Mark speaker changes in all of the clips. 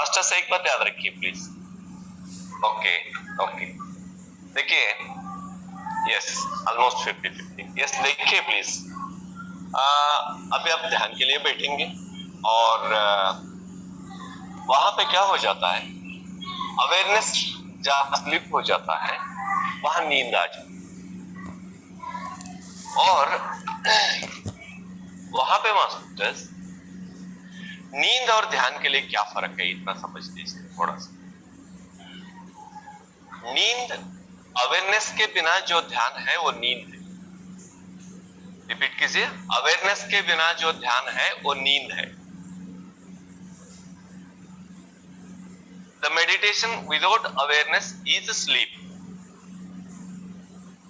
Speaker 1: Masters एक बात याद रखिए प्लीज। ओके ओके, देखिए यस ऑलमोस्ट 50-50। यस देखिए प्लीज, अभी आप ध्यान के लिए बैठेंगे और वहां पे क्या हो जाता है, अवेयरनेस जहां स्लिप हो जाता है वहां नींद आ जाती है। और वहां पे मास्टर्स नींद और ध्यान के लिए क्या फर्क है, इतना समझ लीजिए थोड़ा सा। नींद, अवेयरनेस के बिना जो ध्यान है वो नींद है। रिपीट कीजिए, अवेयरनेस के बिना जो ध्यान है वो नींद है। The meditation without awareness is sleep.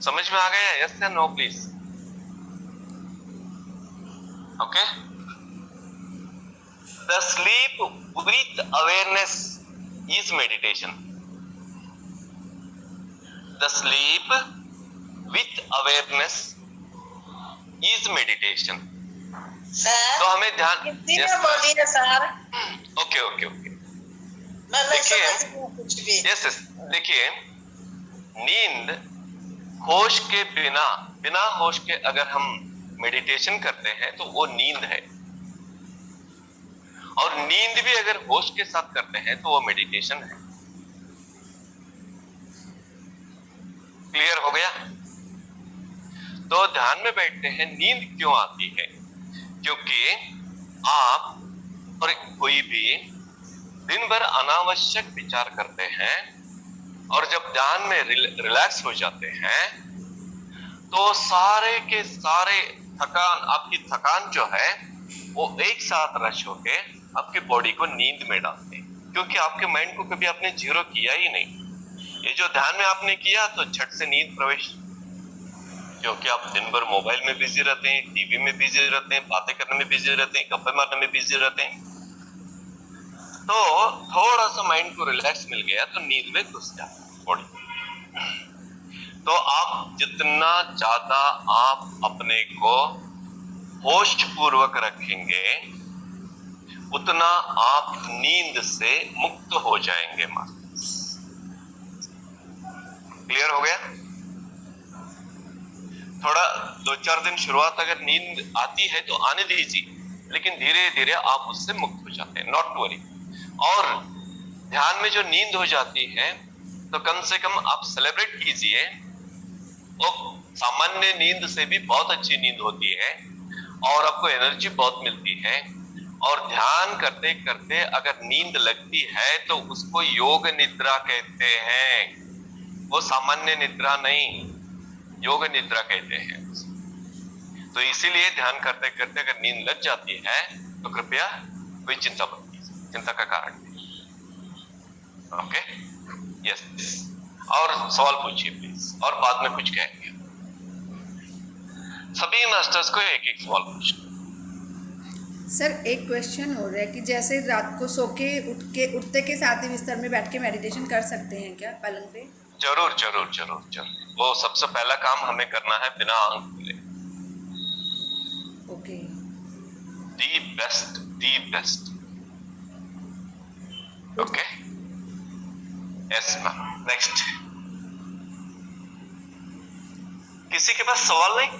Speaker 1: समझ में आ गया? यस या no please? Okay, the sleep with awareness is meditation. The sleep with awareness is meditation. तो हमें ध्यान,
Speaker 2: बोलिए सर।
Speaker 1: ओके ओके ओके,
Speaker 2: देखिए
Speaker 1: यस यस, देखिए नींद होश के बिना, बिना होश के अगर हम मेडिटेशन करते हैं तो वो नींद है, और नींद भी अगर होश के साथ करते हैं तो वो मेडिटेशन है। क्लियर हो गया? तो ध्यान में बैठते हैं, नींद क्यों आती है? क्योंकि आप और कोई भी दिन भर अनावश्यक विचार करते हैं, और जब ध्यान में रिलैक्स हो जाते हैं तो सारे के सारे थकान, आपकी थकान जो है वो एक साथ रश होके आपकी बॉडी को नींद में डालते हैं, क्योंकि आपके माइंड को कभी आपने जीरो किया ही नहीं। ये जो ध्यान में आपने किया तो झट से नींद प्रवेश, क्योंकि आप दिन भर मोबाइल में बिजी रहते हैं, टीवी में बिजी रहते हैं, बातें करने में बिजी रहते हैं, गप्पे मारने में बिजी रहते हैं। तो थोड़ा सा माइंड को रिलैक्स मिल गया तो नींद में घुस जाता है बॉडी। तो आप जितना ज्यादा आप अपने को होश पूर्वक रखेंगे उतना आप नींद से मुक्त हो जाएंगे। क्लियर हो गया? थोड़ा 2-4 दिन शुरुआत अगर नींद आती है तो आने दीजिए, लेकिन धीरे धीरे आप उससे मुक्त हो जाते हैं, नॉट टू वरी। और ध्यान में जो नींद हो जाती है तो कम से कम आप सेलिब्रेट कीजिए, वो सामान्य नींद से भी बहुत अच्छी नींद होती है और आपको एनर्जी बहुत मिलती है। और ध्यान करते करते अगर नींद लगती है तो उसको योग निद्रा कहते हैं, वो सामान्य निद्रा नहीं, योग निद्रा कहते हैं। तो इसीलिए ध्यान करते करते अगर नींद लग जाती है तो कृपया कोई चिंता मत कीजिए, चिंता का कारण नहीं। ओके, यस, और सवाल पूछिए प्लीज, और बाद में कुछ कहेंगे। सभी मास्टर्स को एक एक सवाल पूछना।
Speaker 3: सर एक क्वेश्चन हो रहा है कि जैसे रात को सो के उठते के साथ ही बिस्तर में बैठ के मेडिटेशन कर सकते हैं क्या पलंग पे?
Speaker 1: जरूर जरूर जरूर जरूर, वो सबसे पहला काम हमें करना है बिना आंख खुले।
Speaker 3: Okay,
Speaker 1: the best. Okay, yes ma'am, next. किसी के पास सवाल नहीं?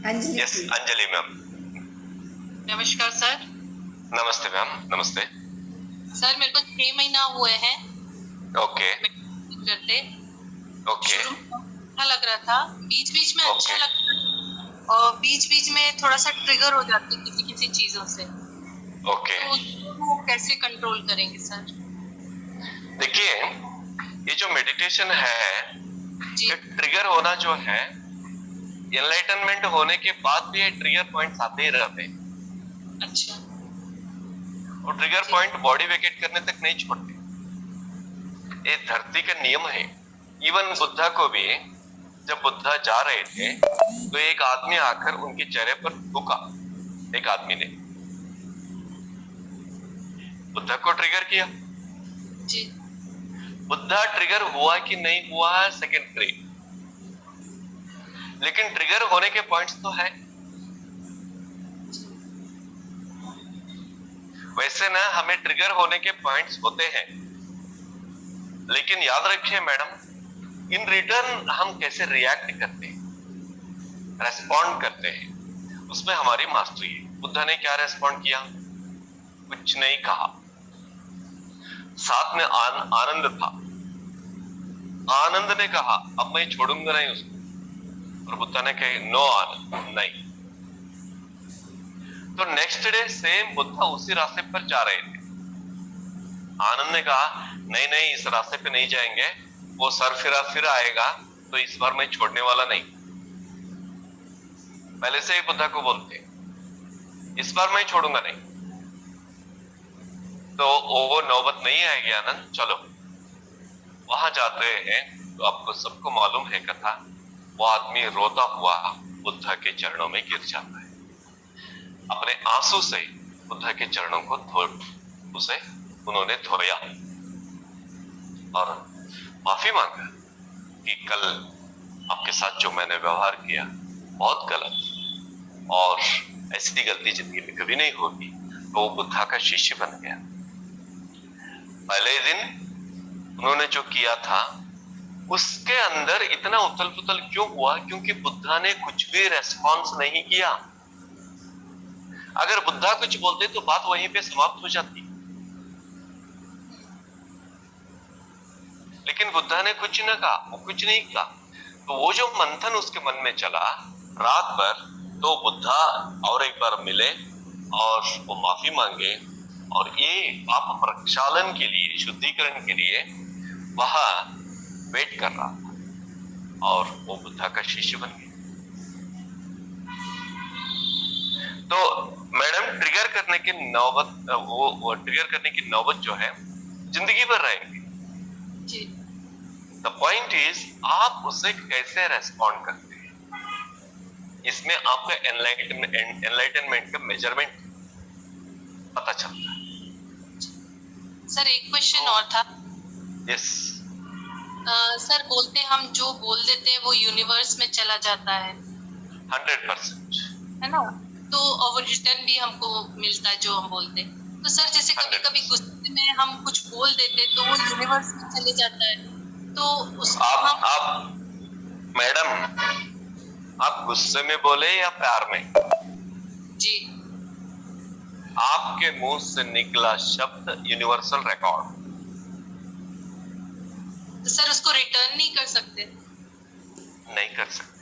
Speaker 3: अंजलि।
Speaker 1: Yes Anjali ma'am.
Speaker 2: नमस्कार सर।
Speaker 1: नमस्ते मैम, नमस्ते।
Speaker 2: सर मेरे को 6 महीना हुए हैं
Speaker 1: ओके
Speaker 2: करते।
Speaker 1: ओके,
Speaker 2: अच्छा लग रहा था, बीच बीच में अच्छा लग रहा था, और बीच बीच में थोड़ा सा ट्रिगर हो जाती है किसी किसी चीजों से।
Speaker 1: ओके,
Speaker 2: तो उसको कैसे कंट्रोल करेंगे सर?
Speaker 1: देखिए ये जो मेडिटेशन है, ये ट्रिगर होना जो है, एनलाइटनमेंट होने के बाद भी ये ट्रिगर पॉइंट्स आते ही रहते हैं।
Speaker 2: अच्छा,
Speaker 1: और ट्रिगर पॉइंट बॉडी वेकेट करने तक नहीं छोड़ते, ये धरती का नियम है। इवन बुद्धा को भी, जब बुद्धा जा रहे थे तो एक आदमी आकर उनके चेहरे पर थूका, एक आदमी ने बुद्धा को ट्रिगर किया।
Speaker 2: जी।
Speaker 1: बुद्धा ट्रिगर हुआ कि नहीं हुआ है सेकेंडरी, लेकिन ट्रिगर होने के पॉइंट्स तो है। वैसे ना हमें ट्रिगर होने के पॉइंट्स होते हैं, लेकिन याद रखिए मैडम, इन रिटर्न हम कैसे रिएक्ट करते हैं, रेस्पॉन्ड करते हैं, उसमें हमारी मास्टरी है। बुद्धा ने क्या रेस्पॉन्ड किया? कुछ नहीं कहा। साथ में आनंद था। आनंद ने कहा अब मैं छोड़ूंगा नहीं उसको, और बुद्धा ने कहा नो आनंद, नहीं। तो नेक्स्ट डे सेम बुद्धा उसी रास्ते पर जा रहे थे। आनंद ने कहा नहीं नहीं, इस रास्ते पे नहीं जाएंगे, वो सर फिर आएगा, तो इस बार मैं छोड़ने वाला नहीं। पहले से ही बुद्धा को बोलते इस बार मैं छोड़ूंगा नहीं। तो वो नौबत नहीं आएगी आनंद, चलो। वहां जाते हैं तो आपको सबको मालूम है कथा, वो आदमी रोता हुआ बुद्धा के चरणों में गिर जाता है। अपने आंसू से बुद्धा के चरणों को उन्होंने धोया और माफी मांगा कि कल आपके साथ जो मैंने व्यवहार किया बहुत गलत, और ऐसी गलती जिंदगी में कभी नहीं होगी। तो वो बुद्धा का शिष्य बन गया। पहले दिन उन्होंने जो किया था उसके अंदर इतना उथल पुथल क्यों हुआ? क्योंकि बुद्धा ने कुछ भी रेस्पॉन्स नहीं किया। अगर बुद्धा कुछ बोलते तो बात वहीं पे समाप्त हो जाती, लेकिन बुद्धा ने कुछ न कहा, वो कुछ नहीं कहा। तो वो जो मंथन उसके मन में चला रात भर, तो बुद्धा और एक बार मिले और वो माफी मांगे, और ये पाप प्रक्षालन के लिए, शुद्धिकरण के लिए वहां वेट कर रहा था, और वो बुद्धा का शिष्य बन गया। तो मैडम ट्रिगर करने की नौबत, वो ट्रिगर करने की नौबत जो है जिंदगी भर रहेंगी।
Speaker 2: जी।
Speaker 1: द पॉइंट इज आप उसे कैसे रेस्पॉन्ड करते हैं, इसमें आपका एनलाइटनमेंट का मेजरमेंट पता चलता है।
Speaker 2: सर एक क्वेश्चन और था।
Speaker 1: यस।
Speaker 2: सर बोलते हम जो बोल देते हैं वो यूनिवर्स में चला जाता है
Speaker 1: 100%।
Speaker 2: है ना, तो और रिटर्न भी हमको मिलता है जो हम बोलते हैं। तो सर जैसे कभी कभी गुस्से में हम कुछ बोल देते तो वो यूनिवर्स में चले जाता है, तो उसको
Speaker 1: आप मैडम, आप गुस्से में बोले या प्यार में?
Speaker 2: जी।
Speaker 1: आपके मुंह से निकला शब्द यूनिवर्सल रिकॉर्ड।
Speaker 2: तो सर उसको रिटर्न नहीं कर सकते?
Speaker 1: नहीं कर सकते।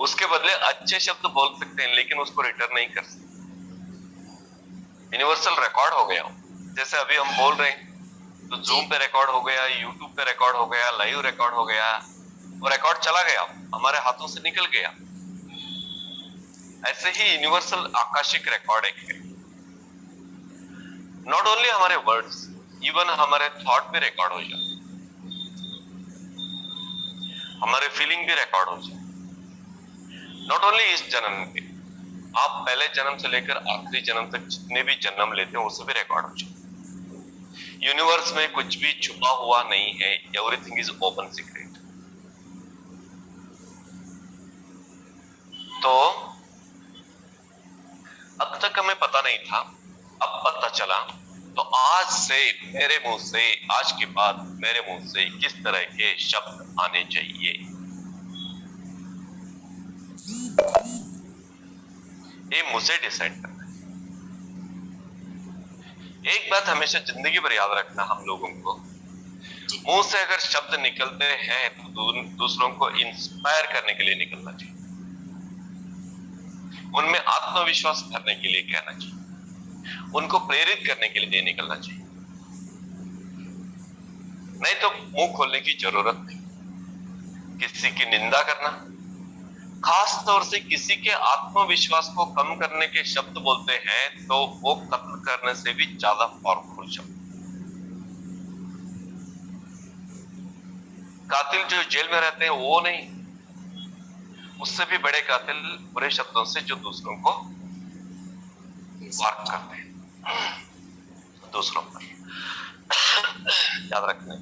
Speaker 1: उसके बदले अच्छे शब्द बोल सकते हैं, लेकिन उसको रिटर्न नहीं कर सकते। यूनिवर्सल रिकॉर्ड हो गया। जैसे अभी हम बोल रहे हैं तो जूम पे रिकॉर्ड हो गया, यूट्यूब पे रिकॉर्ड हो गया, लाइव रिकॉर्ड हो गया, वो रिकॉर्ड चला गया, हमारे हाथों से निकल गया। ऐसे ही यूनिवर्सल आकाशिक रिकॉर्ड एक है। नॉट ओनली हमारे वर्ड्स, इवन हमारे थॉट भी रिकॉर्ड हो जाते, हमारे फीलिंग भी रिकॉर्ड हो जाते। नॉट ओनली इस जन्म के, आप पहले जन्म से लेकर आखिरी जन्म तक जितने भी जन्म लेते हैं उससे भी रिकॉर्ड हो जाते। यूनिवर्स में कुछ भी छुपा हुआ नहीं है, एवरीथिंग इज ओपन सीक्रेट। तो अब तक हमें पता नहीं था, अब पता चला। तो आज से मेरे मुंह से, आज के बाद मेरे मुंह से किस तरह के शब्द आने चाहिए, ये मुझे डिसाइड करना है। एक बात हमेशा जिंदगी भर याद रखना हम लोगों को, मुंह से अगर शब्द निकलते हैं तो दूसरों को इंस्पायर करने के लिए निकलना चाहिए, उनमें आत्मविश्वास भरने के लिए कहना चाहिए, उनको प्रेरित करने के लिए निकलना चाहिए। नहीं तो मुंह खोलने की जरूरत नहीं। किसी की निंदा करना, खास तौर से किसी के आत्मविश्वास को कम करने के शब्द बोलते हैं तो वो कत्ल करने से भी ज्यादा पावरफुल शब्द। कातिल जो जेल में रहते हैं वो नहीं, उससे भी बड़े कातिल बुरे शब्दों से जो दूसरों को वार करते हैं, दूसरों पर। याद रखना।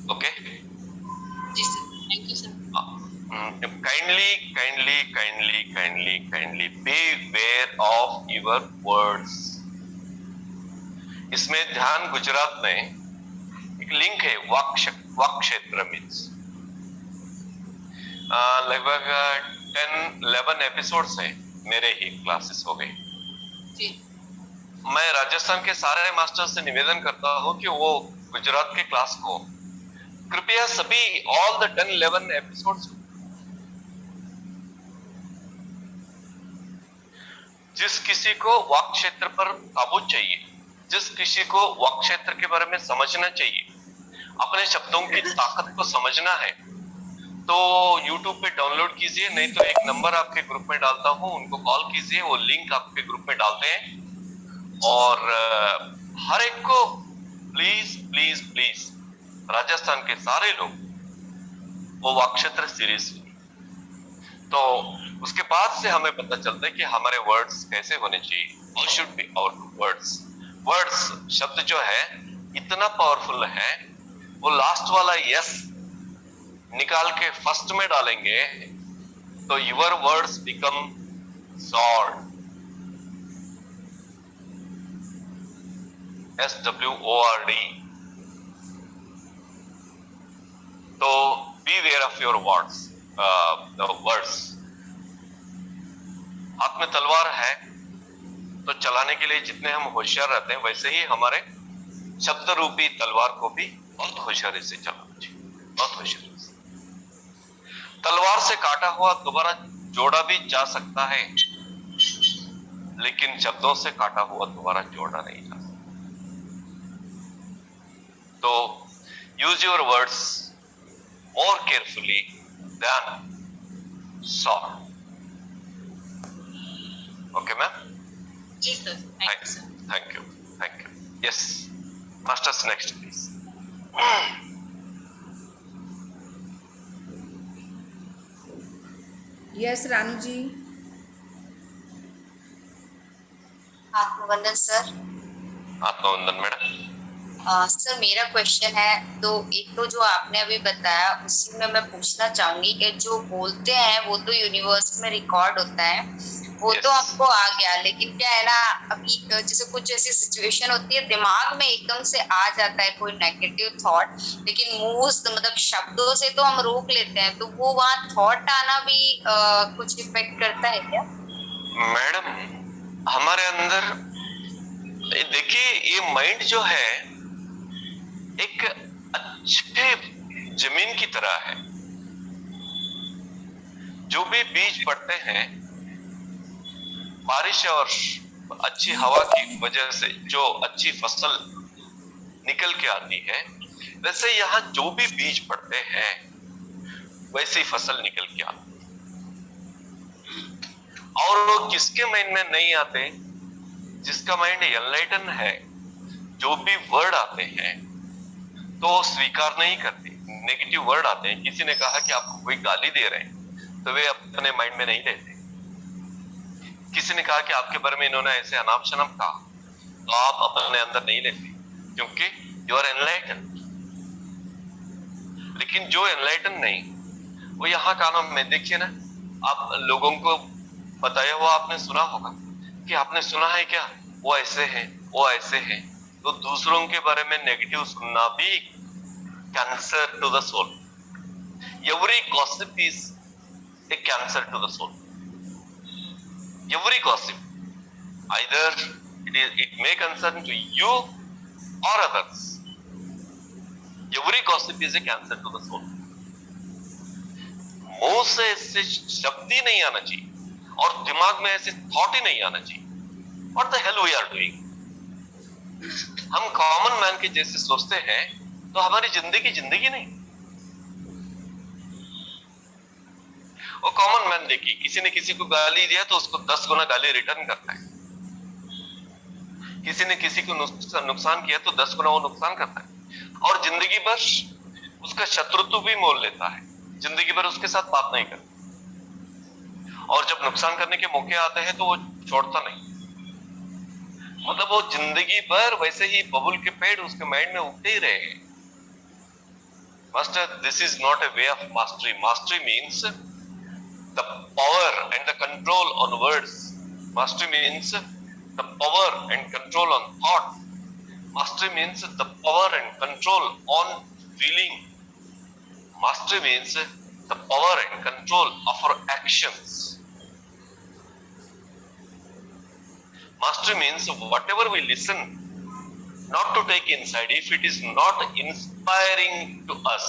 Speaker 1: ओके,
Speaker 2: जी sir, thank you sir.
Speaker 1: Kindly kindly beware of your words. इसमें ध्यान गुजरात में एक लिंक है वाक क्षेत्र मीन्स लगभग 10-11 एपिसोड्स हैं मेरे ही क्लासेस हो गए।
Speaker 2: जी
Speaker 1: मैं राजस्थान के सारे मास्टर से निवेदन करता हूं कि वो गुजरात के क्लास को कृपया सभी ऑल द 10-11 एपिसोड्स, जिस किसी को वाक क्षेत्र पर काबू चाहिए, जिस किसी को वाक क्षेत्र के बारे में समझना चाहिए, अपने शब्दों की ताकत को समझना है, तो YouTube पे डाउनलोड कीजिए, नहीं तो एक नंबर आपके ग्रुप में डालता हूं, उनको कॉल कीजिए, वो लिंक आपके ग्रुप में डालते हैं। और हर एक को प्लीज प्लीज प्लीज राजस्थान के सारे लोग वो वाक क्षेत्र सीरीज, तो उसके बाद से हमें पता चलता है कि हमारे वर्ड्स कैसे होने चाहिए। How should be our words? Words शब्द जो है इतना पावरफुल है, वो लास्ट वाला यस निकाल के फर्स्ट में डालेंगे तो your words become sword, SWORD। तो beware of your words. Words हाथ में तलवार है तो चलाने के लिए जितने हम होशियार रहते हैं, वैसे ही हमारे शब्द रूपी तलवार को भी बहुत होशियारी से चलाना चाहिए, बहुत होशियारी से। तलवार से काटा हुआ दोबारा जोड़ा भी जा सकता है, लेकिन शब्दों से काटा हुआ दोबारा जोड़ा नहीं जा सकता। तो use your words more carefully than sword. Okay, ma'am?
Speaker 2: जी sir,
Speaker 1: Thank you. Yes. Masters next, please.
Speaker 3: Yes Ranu ji.
Speaker 4: आत्मवंदन सर।
Speaker 1: आत्मवंदन मैडम।
Speaker 4: सर मेरा क्वेश्चन है, तो एक तो जो आपने अभी बताया उसी में मैं पूछना चाहूंगी कि जो बोलते हैं वो तो यूनिवर्स में रिकॉर्ड होता है, वो तो आपको आ गया, लेकिन क्या है ना, अभी जैसे कुछ ऐसी सिचुएशन होती है दिमाग में एकदम से आ जाता है कोई नेगेटिव थॉट, लेकिन मुंह मतलब शब्दों से तो हम रोक लेते हैं, तो वो वहाँ थॉट आना भी कुछ इफेक्ट करता है क्या?
Speaker 1: मैडम हमारे अंदर देखिए, ये माइंड जो है एक अच्छे जमीन की तरह है। जो भी बीज पड़ते हैं बारिश और अच्छी हवा की वजह से, जो अच्छी फसल निकल के आती है, वैसे यहाँ जो भी बीज पड़ते हैं वैसी फसल निकल के आती है। और वो किसके माइंड में नहीं आते? जिसका माइंड एनलाइटन है। जो भी वर्ड आते हैं तो स्वीकार नहीं करते, नेगेटिव वर्ड आते हैं। किसी ने कहा कि आपको कोई गाली दे रहे हैं तो वे अपने माइंड में नहीं लेते। किसी ने कहा कि आपके बारे में इन्होंने ऐसे अनाप शनाप कहा, तो आप अपने अंदर नहीं लेते, क्योंकि यू आर एनलाइटन। लेकिन जो एनलाइटन नहीं, वो यहाँ कानों में देखिए ना, आप लोगों को बताया हुआ आपने सुना होगा कि आपने सुना है क्या, वो ऐसे है, वो ऐसे है। तो दूसरों के बारे में नेगेटिव सुनना भी cancer to the soul. Every gossip is a cancer to the soul. Every gossip, either it may concern to you or others. Every gossip is a cancer to the soul. मुंह से ऐसे शब्द ही नहीं आना चाहिए और दिमाग में ऐसे थॉट ही नहीं आना चाहिए। What the hell we are doing? हम कॉमन मैन के जैसे सोचते हैं तो हमारी जिंदगी नहीं। वो कॉमन मैन देखिए, किसी ने किसी को गाली दिया तो उसको 10 गुना गाली रिटर्न करता है। किसी ने किसी को नुकसान किया तो 10 गुना वो नुकसान करता है। और जिंदगी भर उसका शत्रुत्व भी मोल लेता है, जिंदगी भर उसके साथ बात नहीं करता। और जब नुकसान करने के मौके आते हैं तो वो छोड़ता नहीं। मतलब वो जिंदगी भर वैसे ही बबुल के पेड़ उसके माइंड में उगते ही रहे। Master, this is not a way of mastery. Mastery means the power and the control on words. Mastery means the power and control on thought. Mastery means the power and control on feeling. Mastery means the power and control of our actions. Mastery means whatever we listen, not to take inside if it is not inspiring to us.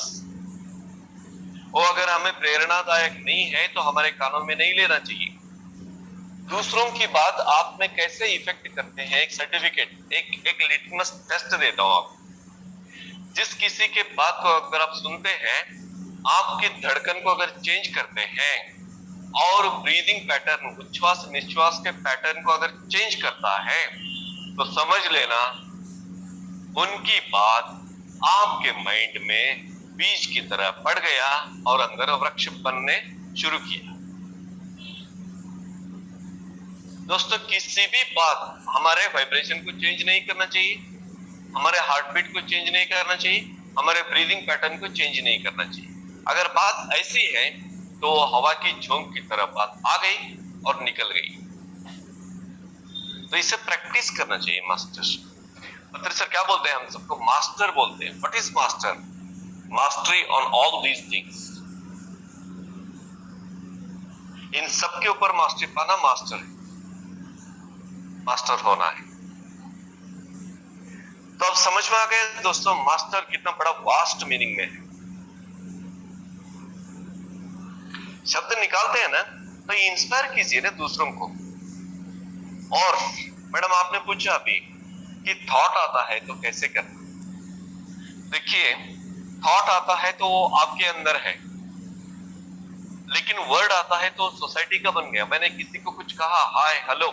Speaker 1: वो अगर हमें प्रेरणादायक नहीं है तो हमारे कानों में नहीं लेना चाहिए। दूसरों की बात आप में कैसे इफेक्ट करते हैं, एक सर्टिफिकेट, एक लिटमस टेस्ट देता हूं आपको। जिस किसी के बात को अगर आप सुनते हैं, आपकी धड़कन को अगर चेंज करते हैं और ब्रीदिंग पैटर्न, उच्छ्वास निश्वास के पैटर्न को अगर चेंज करता है, तो समझ लेना उनकी बात आपके माइंड में बीज की तरह पड़ गया और अंदर वृक्ष बनने शुरू किया। दोस्तों, किसी भी बात हमारे वाइब्रेशन को चेंज नहीं करना चाहिए, हमारे हार्ट बीट को चेंज नहीं करना चाहिए, हमारे ब्रीदिंग पैटर्न को चेंज नहीं करना चाहिए। अगर बात ऐसी है तो हवा की झोंक की तरह बात आ गई और निकल गई। तो इसे प्रैक्टिस करना चाहिए। मास्टर पत्र सर क्या बोलते हैं, हम सबको मास्टर बोलते हैं। What is master? Mastery on all these things. इन सब के ऊपर मास्टरी पाना मास्टर है, मास्टर होना है। तो अब समझ में आ गया दोस्तों, मास्टर कितना बड़ा वास्ट मीनिंग में है। शब्द निकालते हैं ना तो इंस्पायर कीजिए ना दूसरों को। और मैडम आपने पूछा अभी कि थॉट आता है तो कैसे करना। देखिए, थॉट आता है तो वो आपके अंदर है, लेकिन वर्ड आता है तो सोसाइटी का बन गया। मैंने किसी को कुछ कहा, हाय हेलो,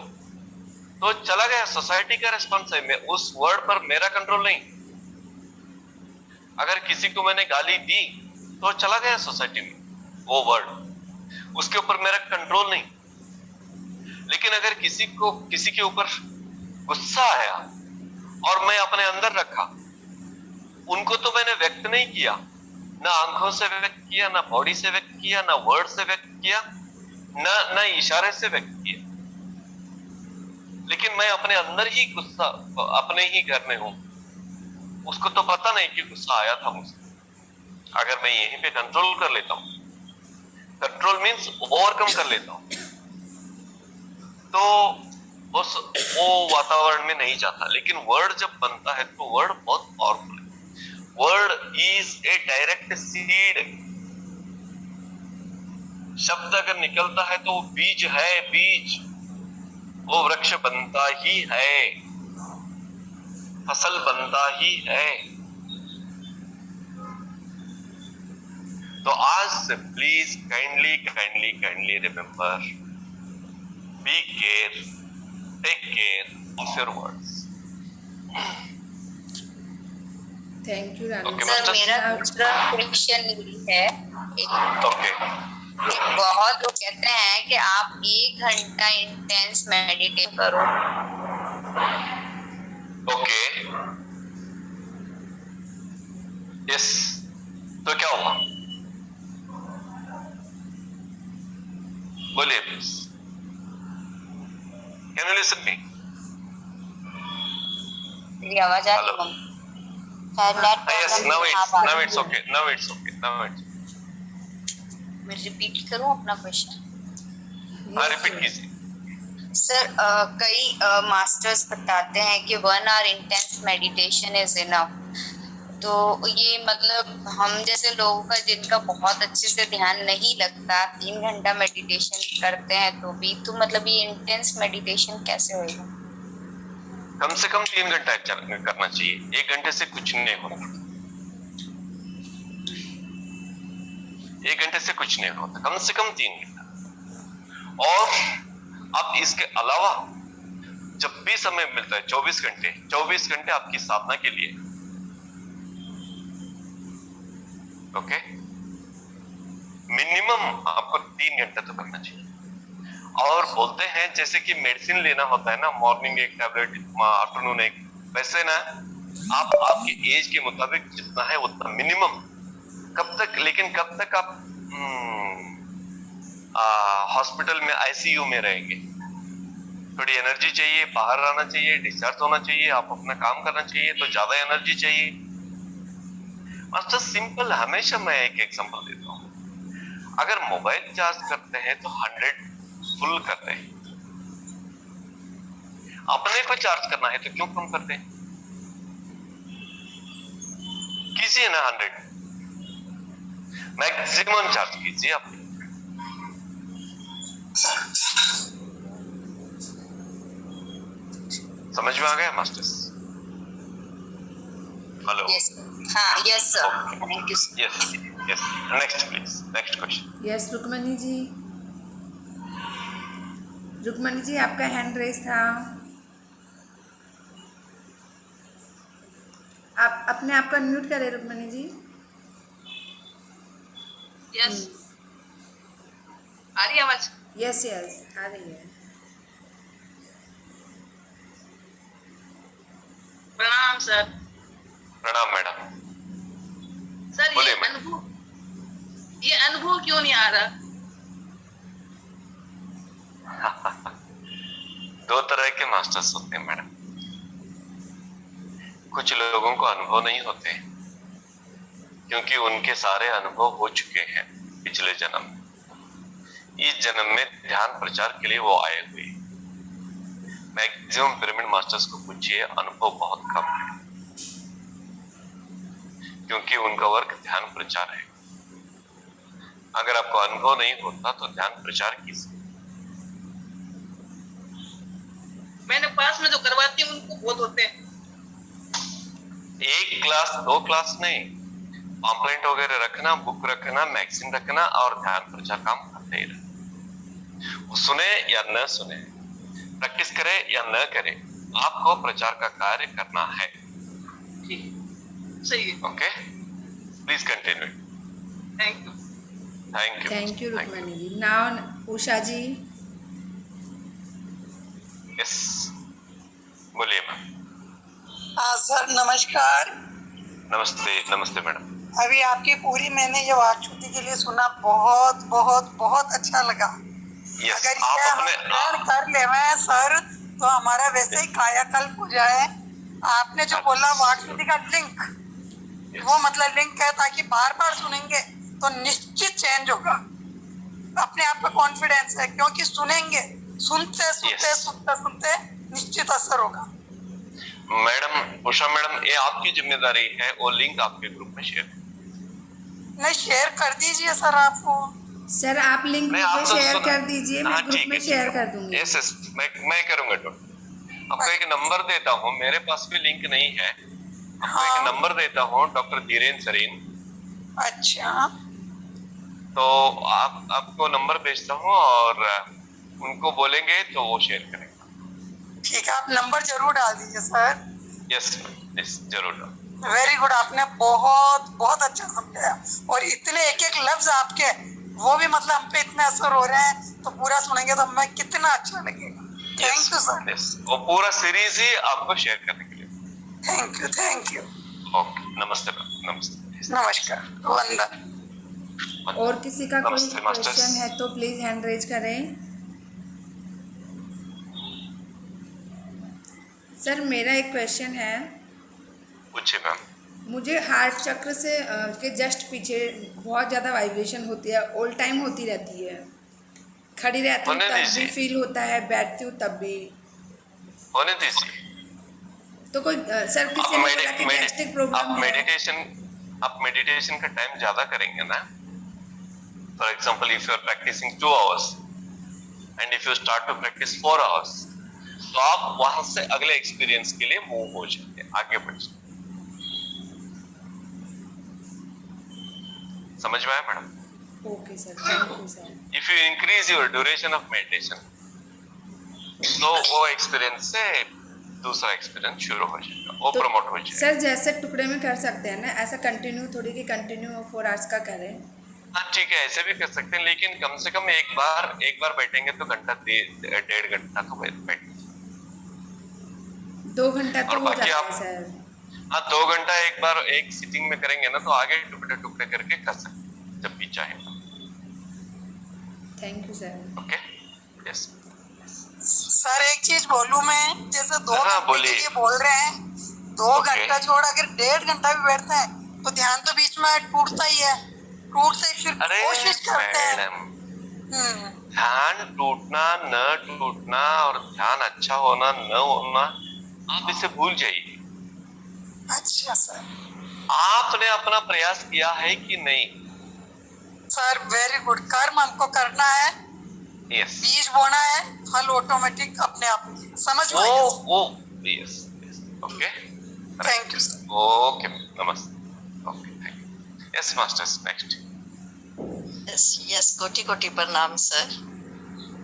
Speaker 1: तो चला गया, सोसाइटी का रिस्पॉन्स है। मैं उस वर्ड पर मेरा कंट्रोल नहीं। अगर किसी को मैंने गाली दी तो चला गया सोसाइटी में वो वर्ड, उसके ऊपर मेरा कंट्रोल नहीं। लेकिन अगर किसी के ऊपर गुस्सा आया और मैं अपने अंदर रखा, उनको तो मैंने व्यक्त नहीं किया, ना आंखों से व्यक्त किया, ना बॉडी से व्यक्त किया, ना वर्ड से व्यक्त किया, ना इशारे से व्यक्त किया, लेकिन मैं अपने अंदर ही गुस्सा अपने ही घर में हूं। उसको तो पता नहीं कि गुस्सा आया था मुझसे। अगर मैं यहीं पे कंट्रोल कर लेता हूं, कंट्रोल मीन्स ओवरकम कर लेता हूं, तो वो वातावरण में नहीं जाता। लेकिन वर्ड जब बनता है तो वर्ड बहुत पावरफुल है। Word is a direct seed. शब्द अगर निकलता है तो बीज है, बीज वो वृक्ष बनता ही है, फसल बनता ही है। तो आज से please kindly remember, be care, take care of your words.
Speaker 3: Thank you Rani.
Speaker 1: Okay,
Speaker 4: sir,
Speaker 1: master.
Speaker 4: मेरा दूसरा क्वेश्चन ये है,
Speaker 1: ओके,
Speaker 4: बहुत लोग कहते हैं कि आप 1 घंटा इंटेंस मेडिटेट करो।
Speaker 1: ओके, यस, तो क्या हुआ? बोलिए please, can you listen me?
Speaker 4: मेरी आवाज आ
Speaker 1: Hello.
Speaker 4: रही है? शायद net
Speaker 1: Yes, now
Speaker 4: problem.
Speaker 1: it's okay. Now it's okay.
Speaker 4: मैं रिपीट करूं अपना क्वेश्चन?
Speaker 1: हाँ, रिपीट कीजिए।
Speaker 4: सर, कई मास्टर्स बताते हैं कि 1 hour intense meditation is enough. तो ये मतलब हम जैसे लोगों का जिनका बहुत अच्छे से ध्यान नहीं लगता, 3 घंटा मेडिटेशन करते हैं तो भी, तो मतलब ये इंटेंस मेडिटेशन कैसे होगा?
Speaker 1: कम से कम 3 घंटा करना चाहिए। 1 घंटे से कुछ नहीं होगा। 1 घंटे से कुछ नहीं होता, कम से कम 3 घंटा। और अब इसके अलावा जब भी समय मिलता है, 24 घंटे आपकी साधना के लिए। ओके, मिनिमम आपको 3 घंटा तो करना चाहिए। और बोलते हैं जैसे कि मेडिसिन लेना होता है ना, मॉर्निंग एक टैबलेट, आफ्टरनून एक, वैसे ना आप आपके एज के मुताबिक जितना है उतना मिनिमम। कब तक, लेकिन कब तक आप हॉस्पिटल में आईसीयू में रहेंगे, थोड़ी एनर्जी चाहिए, बाहर आना चाहिए, डिस्चार्ज होना चाहिए, आप अपना काम करना चाहिए, तो ज्यादा एनर्जी चाहिए। मास्टर सिंपल, हमेशा मैं एक एग्जांपल देता हूँ, अगर मोबाइल चार्ज करते हैं तो 100 फुल करते हैं, अपने को चार्ज करना है तो क्यों कम करते हैं? कीजिए ना 100, मैक्सिमम चार्ज कीजिए आप। समझ में आ गया मास्टर्स? हेलो?
Speaker 4: यस, हाँ, yes sir, thank you sir.
Speaker 1: Yes yes, next please, next question.
Speaker 3: Yes Rukmani ji, Rukmani ji आपका हैंड रेस था, आप अपने आप को अनम्यूट करें रुक्मणी जी।
Speaker 2: यस, आ रही है आवाज?
Speaker 3: यस यस आ रही है।
Speaker 2: प्रणाम सर।
Speaker 1: प्रणाम मैडम।
Speaker 2: सर ये
Speaker 1: बोलिए मैडम।
Speaker 2: अनुभव क्यों नहीं आ रहा?
Speaker 1: दो तरह के मास्टर्स होते हैं मैडम, कुछ लोगों को अनुभव नहीं होते क्योंकि उनके सारे अनुभव हो चुके हैं पिछले जन्म में। इस जन्म में ध्यान प्रचार के लिए वो आए हुए। मैक्सिमम पिरामिड मास्टर्स को पूछिए, अनुभव बहुत कम है क्योंकि उनका वर्क ध्यान प्रचार है। अगर आपको अनुभव नहीं होता तो ध्यान प्रचार कीजिए।
Speaker 2: मैंने पास में जो करवाती हूँ उनको बहुत होते हैं।
Speaker 1: एक क्लास, दो क्लास नहीं, पॉम्पलेट वगैरह रखना, बुक रखना, मैगजीन रखना और ध्यान प्रचार काम करते ही रहना। वो सुने या न सुने, प्रैक्टिस करे या न करे, आपको प्रचार का कार्य करना है।
Speaker 2: ठीक, सही है।
Speaker 1: Okay, please continue.
Speaker 2: Thank you.
Speaker 1: Thank you,
Speaker 3: thank you Rukmani ji. Now Usha ji.
Speaker 1: Yes, बोलिए मैम।
Speaker 5: हाँ सर, नमस्कार।
Speaker 1: नमस्ते, नमस्ते मैडम।
Speaker 5: अभी आपकी पूरी मैंने ये वाक्शुद्धि के लिए सुना, बहुत बहुत बहुत अच्छा लगा।
Speaker 1: यस,
Speaker 5: अगर
Speaker 1: आप
Speaker 5: ये हम
Speaker 1: अपने
Speaker 5: ग्रहण कर ले सर तो हमारा वैसे ही कायाकल्प हो जाए। आपने जो बोला वाक्शुद्धि का लिंक, वो मतलब लिंक है ताकि बार बार सुनेंगे तो निश्चित चेंज होगा। अपने आप पे कॉन्फिडेंस है क्योंकि सुनेंगे, सुनते सुनते
Speaker 1: Yes.
Speaker 5: सुनते सुनते निश्चित असर होगा।
Speaker 1: मैडम उषा मैडम, ये आपकी जिम्मेदारी है, वो लिंक आपके ग्रुप में शेयर।
Speaker 5: नहीं, शेयर कर दीजिए सर आप वो।
Speaker 3: सर आप लिंक
Speaker 1: नहीं,
Speaker 3: ग्रुप
Speaker 1: आप
Speaker 3: में
Speaker 1: तो
Speaker 3: शेयर
Speaker 1: सुनो।
Speaker 3: कर दीजिए, मैं
Speaker 1: हाँ,
Speaker 3: ग्रुप
Speaker 1: ठीक
Speaker 3: में
Speaker 1: है,
Speaker 3: शेयर
Speaker 1: ठीक है।
Speaker 3: कर दूंगी।
Speaker 1: यस यस, मैं करूंगा। आपको एक नंबर देता हूँ, मेरे पास भी लिंक नहीं है। आपको एक नंबर देता हूँ, डॉक्टर धीरेन्द्र सरीन।
Speaker 5: अच्छा,
Speaker 1: तो आपको नंबर भेजता हूँ और उनको बोलेंगे तो वो शेयर करेंगे।
Speaker 5: ठीक है, आप नंबर जरूर डाल दीजिए सर।
Speaker 1: यस यस, जरूर।
Speaker 5: वेरी गुड, आपने बहुत बहुत अच्छा समझाया। और इतने एक एक लफ्ज आपके, वो भी मतलब हम पे इतने असर हो रहे हैं, तो पूरा सुनेंगे तो हमें कितना अच्छा लगेगा। Thank you sir.
Speaker 1: यस, वो पूरा सीरीज ही आपको शेयर करने के लिए।
Speaker 5: Thank you, thank you.
Speaker 1: Okay, नमस्ते मैम, नमस्ते।
Speaker 5: नमस्कार, वंदन।
Speaker 3: और किसी का कोई
Speaker 1: नमस्ते मास्टर्स।
Speaker 3: क्वेश्चन है तो प्लीज हैंड रेज करें। सर मेरा एक क्वेश्चन है,
Speaker 1: पूछिए मैम।
Speaker 3: मुझे हार्ट चक्र से के जस्ट पीछे बहुत ज़्यादा वाइब्रेशन होती है, ऑल टाइम होती रहती है। खड़ी रहती हूँ
Speaker 1: होने
Speaker 3: तब भी
Speaker 1: दीजिए।
Speaker 3: फील होता है, बैठती हूँ तब भी।
Speaker 1: होने दीजिए।
Speaker 3: तो कोई सर किसी ने बोला कि गैस्ट्रिक प्रॉब्लम है।
Speaker 1: आप मेडिटेशन का टाइम ज्यादा करेंगे ना। For example, if you are practicing 2 hours and if you start to practice 4 hours, तो आप वहां से अगले एक्सपीरियंस के लिए मूव हो जाते, आगे बढ़ जाते। समझ में आया madam?
Speaker 3: Okay sir, thank you sir.
Speaker 1: If you increase your duration of meditation, तो वो एक्सपीरियंस से दूसरा एक्सपीरियंस शुरू हो जाएगा, वो
Speaker 3: तो
Speaker 1: प्रमोट हो जाएगा।
Speaker 3: सर जैसे टुकड़े में कर सकते हैं ना, ऐसा कंटिन्यू थोड़ी कि कंटिन्यू 4 आवर्स का करें।
Speaker 1: हाँ ठीक है, ऐसे भी कर सकते हैं, लेकिन कम से कम एक बार बैठेंगे तो घंटा 1.5 घंटा तो बैठ।
Speaker 3: 2 घंटा तो
Speaker 1: और
Speaker 3: हो
Speaker 1: बाकी
Speaker 3: जाता
Speaker 1: आप-
Speaker 3: है सर।
Speaker 1: हाँ, 2 घंटा एक बार एक सिटिंग में करेंगे ना, तो आगे टुकड़े टुकड़े करके कर सकते हैं जब भी चाहे।
Speaker 3: Thank you sir.
Speaker 1: Okay, yes.
Speaker 5: Sir एक चीज बोलूं मैं, जैसे 2
Speaker 1: हाँ,
Speaker 5: घंटे के
Speaker 1: बोलिए।
Speaker 5: लिए बोल रहे हैं, 2
Speaker 1: ओके।
Speaker 5: घंटा छोड़ अगर 1.5 घंटा भी बैठते हैं तो ध्यान तो बीच में टूटता ही है, टूटते ही फिर
Speaker 1: अरे
Speaker 5: कोशिश करते हैं।
Speaker 1: मैडम,
Speaker 5: हम्म,
Speaker 1: ध्यान टूटना न टूटना और ध्यान अच्छा होना न होना, आप इसे भूल जाइए।
Speaker 5: अच्छा सर।
Speaker 1: आपने अपना प्रयास किया है कि नहीं?
Speaker 5: सर वेरी गुड, कर्म हमको करना है,
Speaker 1: यस।
Speaker 5: बीज बोना है, फल ऑटोमेटिक अपने आप समझ में आएगा सर।
Speaker 1: वो yes, yes, okay.
Speaker 5: Thank you sir.
Speaker 1: Okay, नमस्ते। Okay, thank you. Yes masters, next.
Speaker 6: Yes yes, कोटि कोटि प्रणाम सर।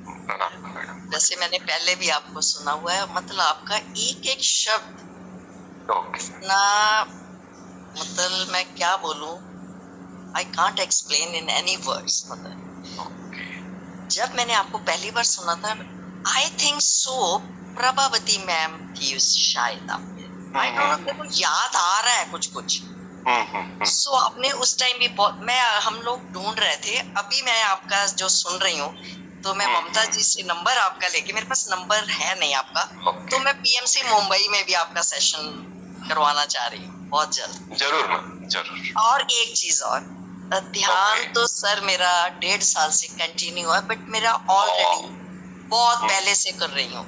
Speaker 1: प्रणाम मैडम।
Speaker 6: जैसे मैंने पहले भी आपको सुना हुआ है, मतलब आपका एक एक शब्द
Speaker 1: ओके,
Speaker 6: इतना, मतलब मैं क्या बोलूं, I can't explain in any words. मतलब
Speaker 1: ओके।
Speaker 6: जब मैंने आपको पहली बार सुना था, I think so Prabhavati ma'am थी उस, शायद आपके, आई डोंट नो, मेरे को याद आ रहा है कुछ कुछ। सो आपने उस टाइम भी मैं, हम लोग ढूंढ रहे थे, अभी मैं आपका जो सुन रही हूँ, तो मैं ममता जी से नंबर आपका लेके, मेरे पास नंबर है नहीं आपका, तो मैं पीएमसी मुंबई में भी आपका सेशन करवाना चाह रही हूँ बहुत जल्द।
Speaker 1: जरूर मैम, जरूर।
Speaker 6: और एक चीज और, ध्यान तो सर मेरा 1.5 साल से कंटिन्यू है, बट मेरा ऑलरेडी बहुत पहले से कर रही हूँ।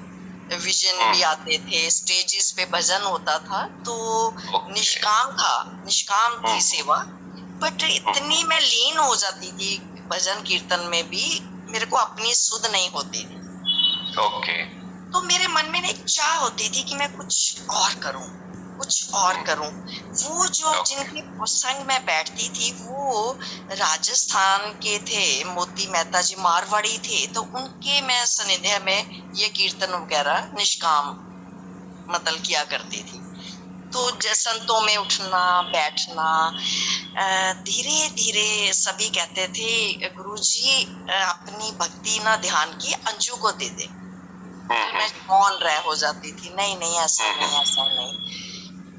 Speaker 6: विजन भी आते थे, स्टेजेस पे भजन होता था, तो निष्काम थी सेवा, बट इतनी मैं लीन हो जाती थी भजन कीर्तन में भी, मेरे को अपनी सुध नहीं होती थी।
Speaker 1: ओके।
Speaker 6: तो मेरे मन में एक चाह होती थी कि मैं कुछ और करूं, कुछ और करूं। वो जो जिनके संग में बैठती थी वो राजस्थान के थे, मोती मेहता जी मारवाड़ी थे, तो उनके मैं सानिध्य में ये कीर्तन वगैरह निष्काम मतलब किया करती थी। तो संतों में उठना बैठना, धीरे धीरे सभी कहते थे गुरुजी अपनी भक्ति ना ध्यान की अंजू को दे दे, तो मैं मौन रह हो जाती थी, नहीं नहीं ऐसा नहीं, ऐसा नहीं।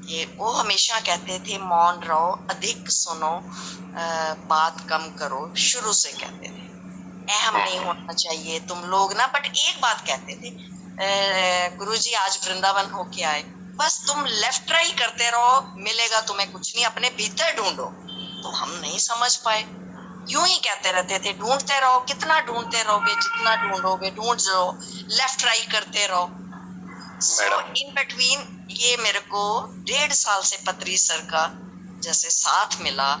Speaker 6: ये वो हमेशा कहते थे मौन रहो, अधिक सुनो, बात कम करो, शुरू से कहते थे, अहम नहीं होना चाहिए तुम लोग ना। बट एक बात कहते थे, गुरुजी आज वृंदावन होके आए, बस तुम लेफ्ट राइट करते रहो, मिलेगा तुम्हें कुछ नहीं, अपने भीतर ढूंढो। तो हम नहीं समझ पाए, यूं ही कहते रहते थे ढूंढते रहो, कितना ढूंढते रहोगे, जितना ढूंढोगे, ढूंढ जाओ, लेफ्ट राइट करते रहो। सो इन बिटवीन ये मेरे को 1.5 साल से पत्री सर का जैसे साथ मिला,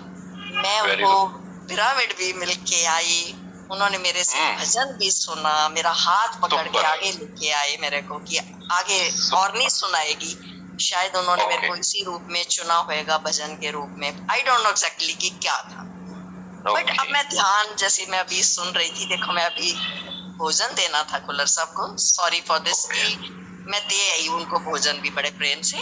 Speaker 6: मैं उनको पिरामिड भी मिल के आई, उन्होंने मेरे से भजन भी सुना, मेरा हाथ पकड़ के आगे लेके आए मेरे को कि आगे और नहीं सुनाएगी, शायद उन्होंने मेरे को इसी रूप में चुना होगा भजन के रूप में, आई डोंट नो एग्जैक्टली कि क्या था। बट अब मैं ध्यान, जैसे मैं अभी सुन रही थी, देखो मैं अभी भोजन देना था कुलर साहब को, सॉरी फॉर दिस, कि मैं दे आई उनको भोजन भी बड़े प्रेम से।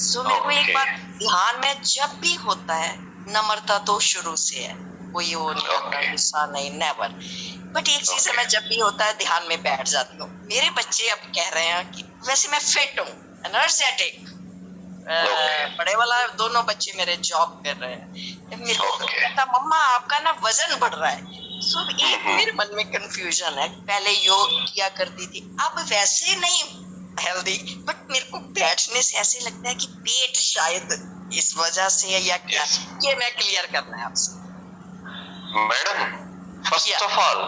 Speaker 6: सो मेरे को एक बात ध्यान में जब भी होता है, नम्रता तो शुरू से है, कोई वो नहीं होता, गुस्सा नहीं, नेवर। बट एक चीज है, मैं जब भी होता है ध्यान में बैठ जाती हूँ। मेरे बच्चे अब कह रहे हैं कि वैसे मैं फिट हूँ, एनर्जेटिक, बड़े वाला दोनों बच्चे मेरे जॉब कर रहे हैं, मेरे को कहता मम्मा आपका ना वजन बढ़ रहा है। सो एक मेरे मन में कंफ्यूजन है, पहले योग किया करती थी, अब वैसे नहीं हेल्दी, बट मेरे को बैठने से ऐसे लगता है कि पेट शायद इस वजह से है या क्या, ये मैं क्लियर करना है आपसे।
Speaker 1: Madam, first of all,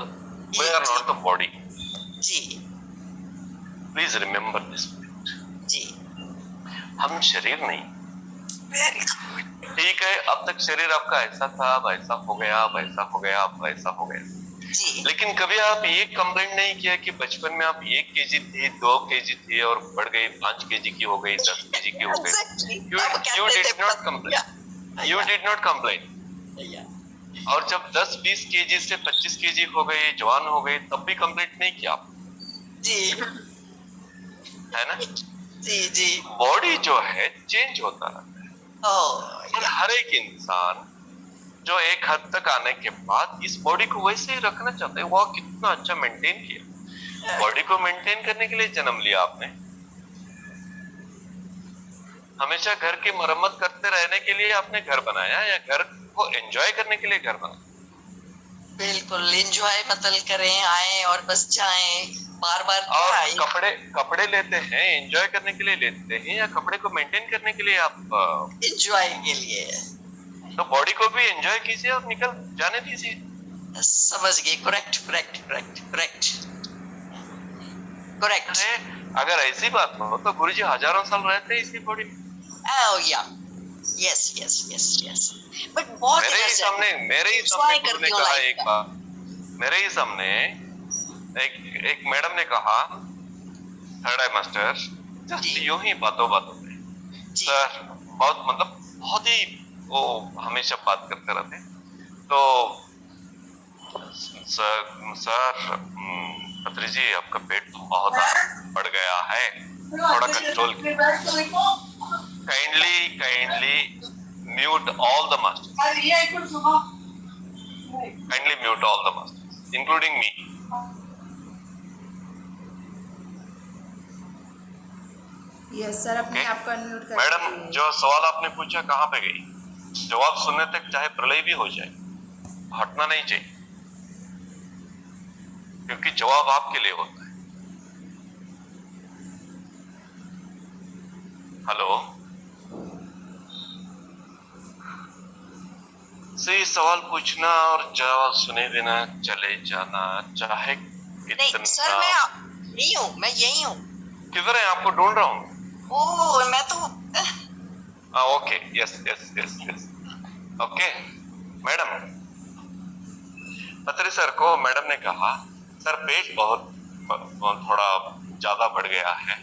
Speaker 1: we are not the body.
Speaker 6: जी
Speaker 1: Please remember this.
Speaker 6: जी,
Speaker 1: हम शरीर नहीं।
Speaker 5: Very good.
Speaker 1: ठीक है, अब तक शरीर आपका ऐसा था, अब ऐसा हो गया, अब ऐसा हो गया, अब ऐसा हो गया,
Speaker 6: जी।
Speaker 1: लेकिन कभी आप ये कंप्लेंट नहीं किया कि बचपन में आप 1 केजी थे, 2 केजी थे और बढ़ गई 5 केजी की हो गई, 10 केजी की हो गई। You did not complain. You did not complain. और जब 10-20 केजी से 25 केजी हो गए, जवान हो गए, तब भी कंप्लेंट नहीं किया आप,
Speaker 6: जी
Speaker 1: है ना?
Speaker 6: जी जी।
Speaker 1: बॉडी जो है चेंज होता रहता है, और हर एक इंसान जो एक हद तक आने के बाद इस बॉडी को वैसे ही रखना चाहता है। वो कितना अच्छा मेंटेन किया, बॉडी को मेंटेन करने के लिए जन्म लिया आपने, हमेशा घर की मरम्मत करते रहने के लिए आपने घर बनाया, या घर को एंजॉय करने के लिए घर बनाया?
Speaker 6: बिल्कुल एंजॉय मतलब करें, आए और बस जाएं, बार बार
Speaker 1: और
Speaker 6: क्या
Speaker 1: कपड़े लेते हैं एंजॉय करने के लिए लेते हैं या कपड़े को मेंटेन करने के लिए आप
Speaker 6: एंजॉय के लिए।
Speaker 1: तो बॉडी को भी एंजॉय कीजिए और निकल जाने दीजिए।
Speaker 6: समझ गए, correct correct correct correct correct.
Speaker 1: अरे अगर ऐसी बात हो तो गुरुजी हजारों साल रहते हैं इसी बॉडी में।
Speaker 6: Oh yeah, yes yes yes yes, but बहुत
Speaker 1: मेरे ही सामने
Speaker 6: Enjoy
Speaker 1: गुरु ने
Speaker 6: करती हूँ
Speaker 1: कहा
Speaker 6: life
Speaker 1: एक
Speaker 6: का।
Speaker 1: बार, मेरे ही सामने एक मैडम ने कहा, थर्ड आई मास्टर जस्ट
Speaker 6: जी।
Speaker 1: यूं ही बातों में
Speaker 6: जी।
Speaker 1: सर बहुत ही वो हमेशा बात करते रहते हैं। तो सर पत्री जी आपका पेट तो बहुत बढ़ गया है, थोड़ा control kindly mute all the masters, kindly mute all the masters including me.
Speaker 3: Yes sir, अपने
Speaker 1: Okay.
Speaker 3: आप को अनम्यूट कर
Speaker 1: मैडम
Speaker 3: दीजिए।
Speaker 1: जो सवाल आपने पूछा कहाँ पे गई, जवाब सुनने तक चाहे प्रलय भी हो जाए हटना नहीं चाहिए, क्योंकि जवाब आपके लिए होता है। हेलो सही सवाल पूछना और जवाब सुने बिना चले जाना, चाहे
Speaker 6: नहीं
Speaker 1: कितना।
Speaker 6: सर मैं नहीं हूँ, मैं यही हूँ।
Speaker 1: किधर है, आपको ढूंढ रहा हूँ।
Speaker 6: ओह मैं तो
Speaker 1: okay yes yes yes yes okay. Madam पत्री सर को मैडम ने कहा सर पेट बहुत थोड़ा ज्यादा बढ़ गया है,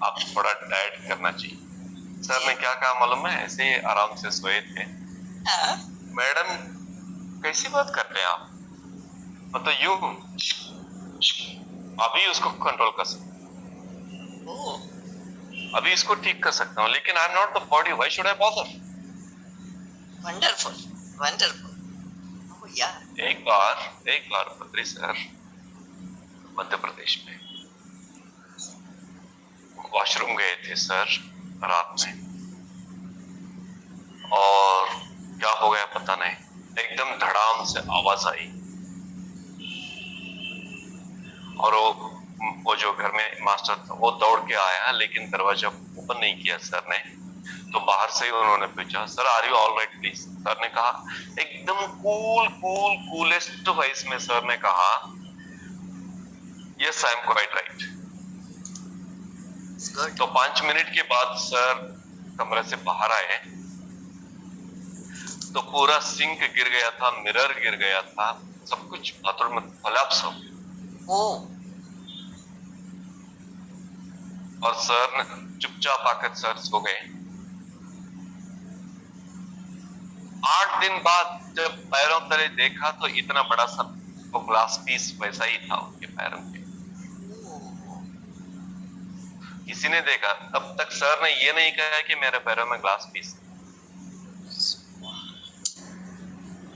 Speaker 1: आप थोड़ा डाइट करना चाहिए। सर ने क्या कहा मालूम है, ऐसे ही आराम से सोए थे।
Speaker 6: हाँ,
Speaker 1: मैडम कैसी बात कर रहे हैं आप, मतलब यूं अभी उसको कंट्रोल कर सकते,
Speaker 6: ओह
Speaker 1: अभी इसको ठीक कर सकता हूँ, लेकिन I am not the body, why should I bother.
Speaker 6: Wonderful wonderful. Oh या
Speaker 1: एक बार पत्री सर मध्य प्रदेश में वॉशरूम गए थे सर रात में, और क्या हो गया पता नहीं, एकदम धड़ाम से आवाज आई और वो जो घर में मास्टर था वो दौड़ के आया, लेकिन दरवाजा ओपन नहीं किया सर ने। तो बाहर से ही उन्होंने पूछा sir are you all right please. Sir ने कहा एकदम कूलेस्ट वॉइस में सर ने कहा yes I am quite right.
Speaker 6: Good.
Speaker 1: तो 5 मिनट के बाद सर कमरे से बाहर आए तो पूरा सिंक गिर गया था, मिरर गिर गया था, सब कुछ बाथरूम में कोलैप्स हो गया।
Speaker 6: ओह
Speaker 1: और सर ने चुपचाप आकर सर सो गए। 8 दिन बाद जब पैरों तले देखा तो इतना बड़ा सा वो ग्लास पीस वैसा ही था उनके पैरों पे। किसी ने देखा, तब तक सर ने ये नहीं कहा कि मेरे पैरों में ग्लास पीस।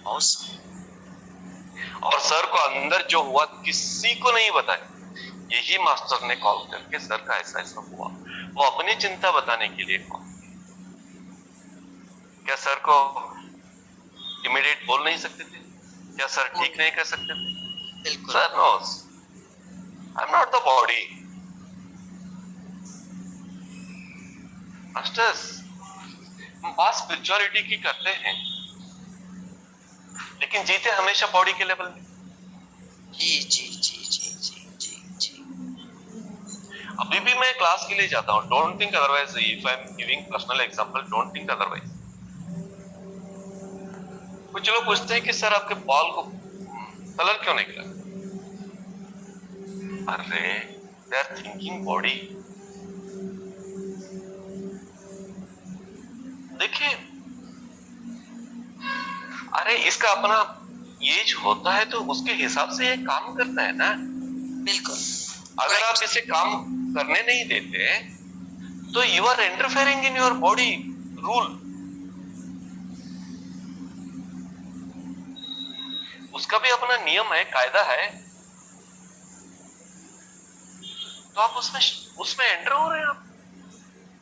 Speaker 1: और सर को अंदर जो हुआ किसी को नहीं बताया, यही मास्टर ने कॉल करके सर का ऐसा ऐसा हुआ, वो अपनी चिंता बताने के लिए कॉल। क्या सर को इमीडिएट बोल नहीं सकते थे? क्या सर ठीक नहीं कर सकते थे?
Speaker 6: बिल्कुल।
Speaker 1: Sir nose I am not the body. Masters हम बात स्पिरिचुअलिटी की करते हैं, लेकिन जीते हमेशा बॉडी के लेवल में।
Speaker 6: जी जी जी जी जी जी जी।
Speaker 1: अभी भी मैं क्लास के लिए जाता हूँ, don't think otherwise, if I am giving personal example don't think otherwise. कुछ लोग पूछते हैं कि सर आपके बाल को कलर क्यों नहीं किया? अरे दे आर थिंकिंग बॉडी। देखिए अरे इसका अपना एज होता है तो उसके हिसाब से ये काम करता है ना।
Speaker 6: बिल्कुल।
Speaker 1: अगर आप इसे काम करने नहीं देते तो you are interfering in your body rule. उसका भी अपना नियम है, कायदा है, तो आप उसमें एंटर हो रहे हैं। आप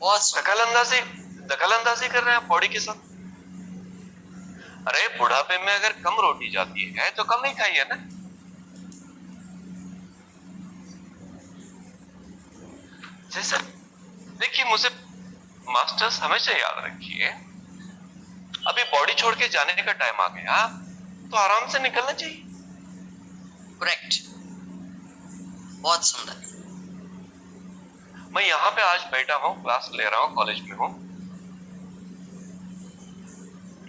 Speaker 6: बहुत
Speaker 1: दखल अंदाजी कर रहे हैं बॉडी के साथ। अरे बुढ़ापे में अगर कम रोटी जाती है तो कम ही खाइए ना। जैसा देखिए, मुझे मास्टर्स हमेशा याद रखिए, अभी बॉडी छोड़ के जाने का टाइम आ गया तो आराम से निकलना चाहिए।
Speaker 6: करेक्ट, बहुत सुंदर।
Speaker 1: मैं यहाँ पे आज बैठा हूँ, क्लास ले रहा हूँ, कॉलेज में हूँ,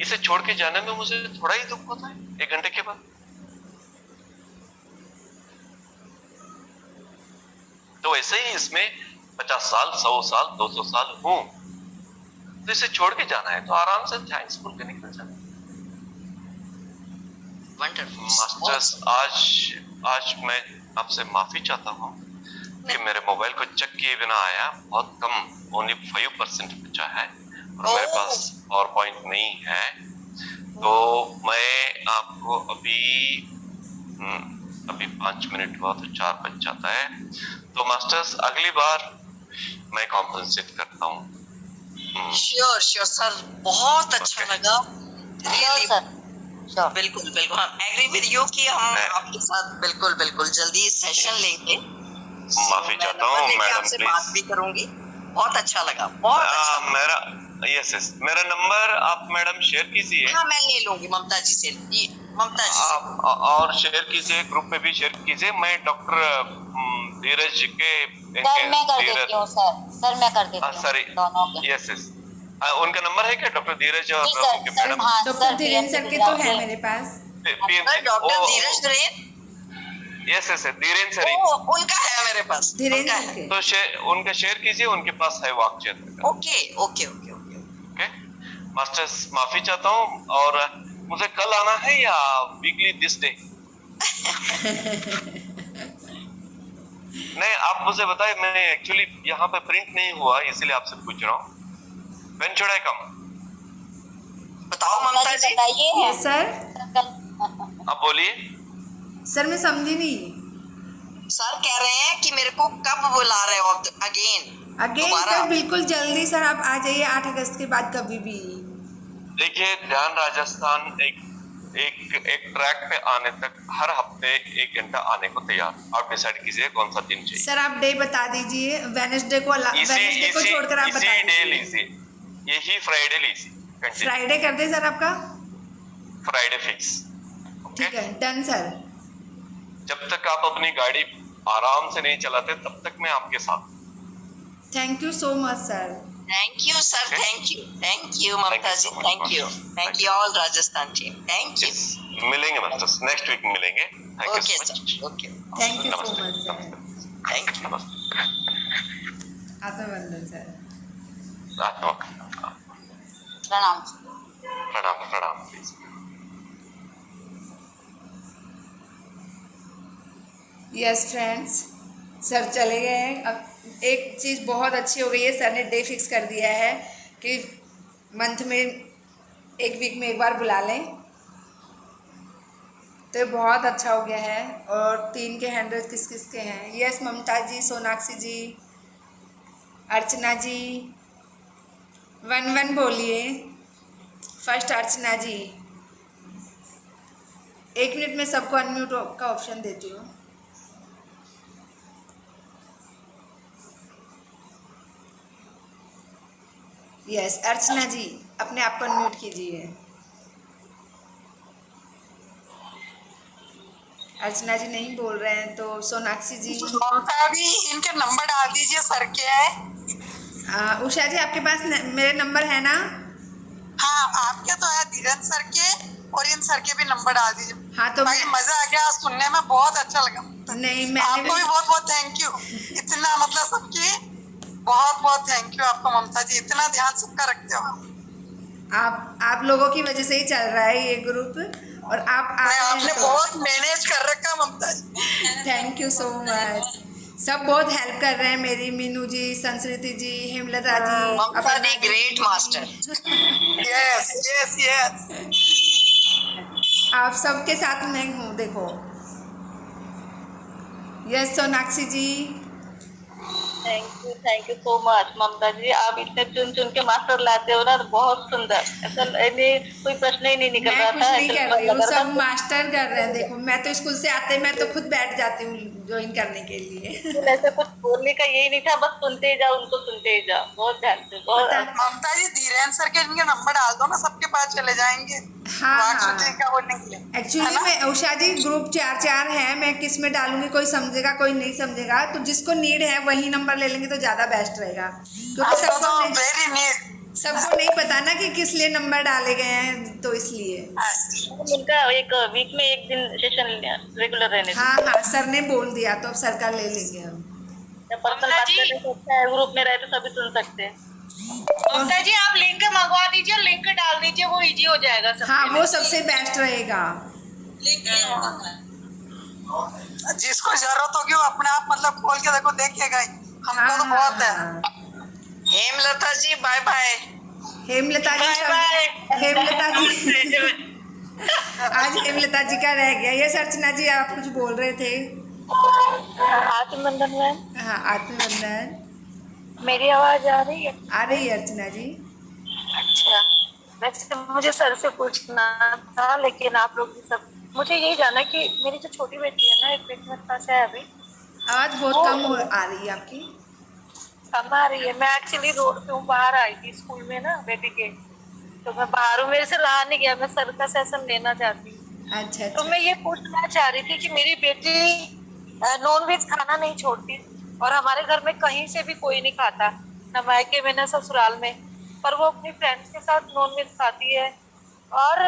Speaker 1: इसे छोड़ के जाने में मुझे थोड़ा ही दुख होता है 1 घंटे के बाद। तो ऐसे ही इसमें 50 साल, 100 साल, 200 साल हूं, तो इसे छोड़ के जाना है तो आराम से थैंक्स बोल के निकल जाना।
Speaker 6: वंडरफुल
Speaker 1: मास्टर्स, आज मैं आपसे माफी चाहता हूँ कि मेरे मोबाइल को चेक किए बिना आया, बहुत कम, ओनली 5% बचा है और मेरे पास पावर पॉइंट नहीं है। तो मैं आपको अभी 5 मिनट हुआ तो 4 बज जाता है। तो मास्टर्स, अगली बार मैं कॉम्पनसेट करता हूँ।
Speaker 6: श्योर श्योर सर, बहुत अच्छा
Speaker 1: Okay.
Speaker 6: लगा रियली।
Speaker 4: श्योर
Speaker 6: बिल्कुल बिल्कुल, हम एग्री विद यू कि हम
Speaker 1: मैं-
Speaker 6: आपके साथ बिल्कुल बिल्कुल जल्दी सेशन लेंगे।
Speaker 1: माफी
Speaker 6: मैं
Speaker 1: चाहता
Speaker 6: नंबर
Speaker 1: हूँ,
Speaker 6: लेके
Speaker 1: मैडम,
Speaker 6: आपसे
Speaker 1: प्लीज।
Speaker 6: बात भी करूंगी। बहुत अच्छा लगा, बहुत अच्छा।
Speaker 1: मेरा नंबर आप मैडम शेयर कीजिए।
Speaker 6: हाँ, मैं ले लूंगी ममता जी से, ममता जी से।
Speaker 1: आप और शेयर कीजिए, ग्रुप में भी शेयर कीजिए। मैं डॉक्टर धीरज के
Speaker 4: सर मैं कर देती हूँ सर मैं कर देती हूँ
Speaker 1: सॉरी,
Speaker 4: दोनों के।
Speaker 1: यस उनका नंबर है क्या, डॉक्टर धीरज और
Speaker 4: जी सर,
Speaker 1: उनके
Speaker 4: सर
Speaker 1: मैडम?
Speaker 4: हाँ
Speaker 3: डॉक्टर
Speaker 4: सर
Speaker 3: धीरेन्द्र सर के तो है मेरे पास।
Speaker 6: सर डॉक्टर धीरज धीरेन,
Speaker 1: यस धीरेन्द्र सर।
Speaker 6: उनका है मेरे पास,
Speaker 3: धीरेन्द्र
Speaker 6: उनका
Speaker 3: सर
Speaker 6: है।
Speaker 3: के।
Speaker 1: तो उनका शेयर कीजिए, उनके पास है वाक क्षेत्र का।
Speaker 6: Okay okay okay okay.
Speaker 1: Okay masters, माफी चाहता हूँ, और मुझे कल आना है या वीकली दिस डे? नहीं, आप मुझे बताए, मैं एक्चुअली यहाँ पे प्रिंट नहीं हुआ, इसीलिए आपसे पूछ रहा हूँ। When should I come?
Speaker 6: बताओ ममता जी।
Speaker 4: बताइए
Speaker 3: यस सर।
Speaker 1: आप बोलिए।
Speaker 3: सर मैं समझी नहीं।
Speaker 6: सर कह रहे हैं कि मेरे को कब बुला रहे हो अगेन
Speaker 3: सर बिल्कुल जल्दी सर, आप आ जाइए 8 अगस्त के बाद कभी भी।
Speaker 1: देखिए, ध्यान राजस्थान एक ट्रैक पे आने तक हर हफ्ते 1 घंटा आने को तैयार। आप डिसाइड कीजिए कौन सा दिन चाहिए।
Speaker 3: सर आप डे बता दीजिए, वेडनेसडे को छोड़कर आप बता
Speaker 1: इसी डे
Speaker 3: दीजिए।
Speaker 1: लीजिए, यही फ्राइडे लीजिए,
Speaker 3: फ्राइडे कर दे सर आपका।
Speaker 1: Friday fix.
Speaker 3: ठीक है, डन सर।
Speaker 1: जब तक आप अपनी गाड़ी आराम से नहीं चलाते तब तक मैं आपके साथ।
Speaker 3: Thank you so much sir.
Speaker 6: Thank you sir, thank you Mamta ji, thank you all Rajasthan team, thank you.
Speaker 1: Yes, मिलेंगे मास्टर्स, नेक्स्ट वीक मिलेंगे। Thank you
Speaker 6: okay
Speaker 1: so much.
Speaker 6: Sir, okay,
Speaker 3: thank you so
Speaker 1: नमस्ते,
Speaker 3: मच सर।
Speaker 1: नमस्ते,
Speaker 6: thank you.
Speaker 1: नमस्ते।
Speaker 3: आत्मवंदन सर।
Speaker 4: प्रणाम।
Speaker 1: प्रणाम please.
Speaker 3: Yes friends, sir चले गए हैं। अब एक चीज़ बहुत अच्छी हो गई है, सर ने डे फिक्स कर दिया है कि मंथ में 1 वीक में 1 बार बुला लें, तो बहुत अच्छा हो गया है। और 3 के हैंडल किस किस के हैं? यस, ममता जी, सोनाक्षी जी, अर्चना जी। 1 बोलिए। फर्स्ट अर्चना जी। 1 मिनट में सबको अनम्यूट का ऑप्शन देती हूँ। यस, अर्चना जी अपने आप को अनम्यूट कीजिए। अर्चना जी नहीं बोल रहे हैं, तो सोनाक्षी जी।
Speaker 5: ममता भी इनके नंबर डाल दीजिए सर के है।
Speaker 3: उषा जी आपके पास मेरे नंबर है ना?
Speaker 5: हाँ आपके तो है, धीरज सर के और इन सर के भी नंबर डाल दीजिए।
Speaker 3: हाँ, तो
Speaker 5: भाई
Speaker 3: मैं-
Speaker 5: मजा आ गया सुनने में, बहुत अच्छा लगा।
Speaker 3: नहीं, मैंने
Speaker 5: आपको भी बहुत बहुत थैंक यू, इतना मतलब सबकी बहुत बहुत थैंक यू आपको ममता जी, इतना ध्यान सबका रखते हो।
Speaker 3: आप लोगों की वजह से ही चल रहा है ये ग्रुप, और आप
Speaker 5: आपने बहुत मैनेज कर रखा Mamta ji.
Speaker 3: Thank you so much. सब बहुत हेल्प कर रहे हैं मेरी, Meenu ji, Sanskriti ji, Hemlata ji,
Speaker 6: Mamta the great master.
Speaker 5: Yes yes yes.
Speaker 3: आप सबके साथ मैं हूँ, देखो। Yes Sonakshi ji.
Speaker 7: Thank you so much Mamta ji. आप इतने चुन चुन के मास्टर लाते हो ना, तो बहुत सुंदर। ऐसा कोई प्रश्न ही नहीं निकल
Speaker 3: मैं
Speaker 7: रहा
Speaker 3: कुछ
Speaker 7: था,
Speaker 3: नहीं
Speaker 7: ऐसा
Speaker 3: कर रही
Speaker 7: लग
Speaker 3: हूँ,
Speaker 7: रहा
Speaker 3: सब
Speaker 7: था
Speaker 3: मास्टर कर रहे हैं। देखो मैं तो स्कूल से आते मैं तो खुद बैठ जाती हूँ ज्वाइन करने के लिए।
Speaker 7: ऐसे कुछ बोलने का यही नहीं था, बस सुनते ही जाओ, उनको सुनते ही जाओ। बहुत ध्यान से, बहुत
Speaker 3: पता
Speaker 5: ममता जी धीरेन्द्र सर के इनके नंबर डाल दो ना, सबके पास चले जाएंगे
Speaker 3: हाँ
Speaker 5: वाकशुद्धि
Speaker 3: हाँ
Speaker 5: का बोलने के लिए, है
Speaker 3: एक्चुअली
Speaker 5: ना?
Speaker 3: मैं उषा जी ग्रुप 4 है, मैं किस में डालूंगी, कोई समझेगा कोई नहीं समझेगा, तो जिसको नीड है वही नंबर ले लेंगे तो ज़्यादा बेस्ट रहेगा, क्योंकि
Speaker 5: हमको तो वेरी नीड।
Speaker 3: सबको नहीं पता ना कि किस लिए नंबर डाले गए हैं, तो इसलिए
Speaker 7: उनका एक वीक में एक दिन सेशन रेगुलर रहने
Speaker 3: हाँ हाँ सर ने बोल दिया तो अब सर का ले लेंगे हम।
Speaker 7: पर्सनल बात करने से अच्छा है ग्रुप में रहे तो सभी सुन सकते हैं।
Speaker 2: ममता जी आप लिंक मंगवा दीजिए, लिंक डाल दीजिए, वो इजी हो जाएगा सबके
Speaker 3: हाँ वो
Speaker 2: लिए।
Speaker 3: सबसे बेस्ट रहेगा।
Speaker 5: जिसको जरूरत होगी वो अपने आप मतलब खोल के देखो, देखेगा ही, हमको
Speaker 3: हाँ
Speaker 5: तो
Speaker 3: हाँ
Speaker 5: बहुत है।
Speaker 3: हाँ
Speaker 6: हेमलता जी बाय बाय।
Speaker 3: हेमलता जी हेमलता जी आज हेमलता जी का रह गया। ये अर्चना जी आप कुछ बोल रहे थे?
Speaker 7: आत्मबंधन में
Speaker 3: हाँ आत्मबंधन
Speaker 7: मेरी आवाज आ रही है?
Speaker 3: आ रही है अर्चना जी।
Speaker 7: अच्छा, वैसे मुझे सर से पूछना था, लेकिन आप लोग भी सब, मुझे यही जानना कि मेरी जो छोटी बेटी है ना, एक बेटी मेरे पास है अभी,
Speaker 3: आवाज बहुत कम आ रही है आपकी।
Speaker 7: कम आ रही है। मैं एक्चुअली रोड पे हूँ, बाहर आई थी स्कूल में ना बेटी के, तो मैं बाहर हूँ, मेरे से रहा नहीं गया, मैं सर का सेशन लेना चाहती हूँ।
Speaker 3: अच्छा
Speaker 7: तो
Speaker 3: अच्छा
Speaker 7: मैं ये पूछना चाह रही थी कि मेरी बेटी नॉन वेज खाना नहीं छोड़ती, और हमारे घर में कहीं से भी कोई नहीं खाता, न मायके में न ससुराल में, पर वो अपनी फ्रेंड्स के साथ नॉन वेज खाती है, और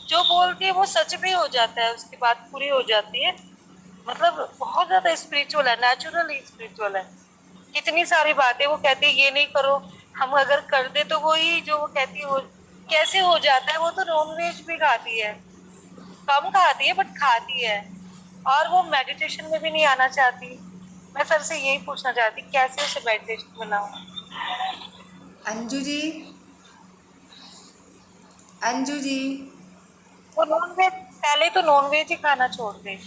Speaker 7: जो बोलती है वो सच भी हो जाता है, उसकी बात पूरी हो जाती है। मतलब बहुत ज्यादा स्पिरिचुअल है, नेचुरली स्पिरिचुअल है। कितनी सारी बातें वो कहती है, ये नहीं करो, हम अगर कर दे तो वही जो वो कहती है वो कैसे हो जाता है। वो तो नॉन वेज भी खाती है, कम खाती है बट खाती है, और वो मेडिटेशन में भी नहीं आना चाहती। मैं सर से यही पूछना चाहती कैसे उसे मेडिटेशन बनाऊं।
Speaker 3: अंजू जी अंजू जी
Speaker 7: वो नॉन वेज, पहले तो नॉन वेज ही खाना छोड़ दे,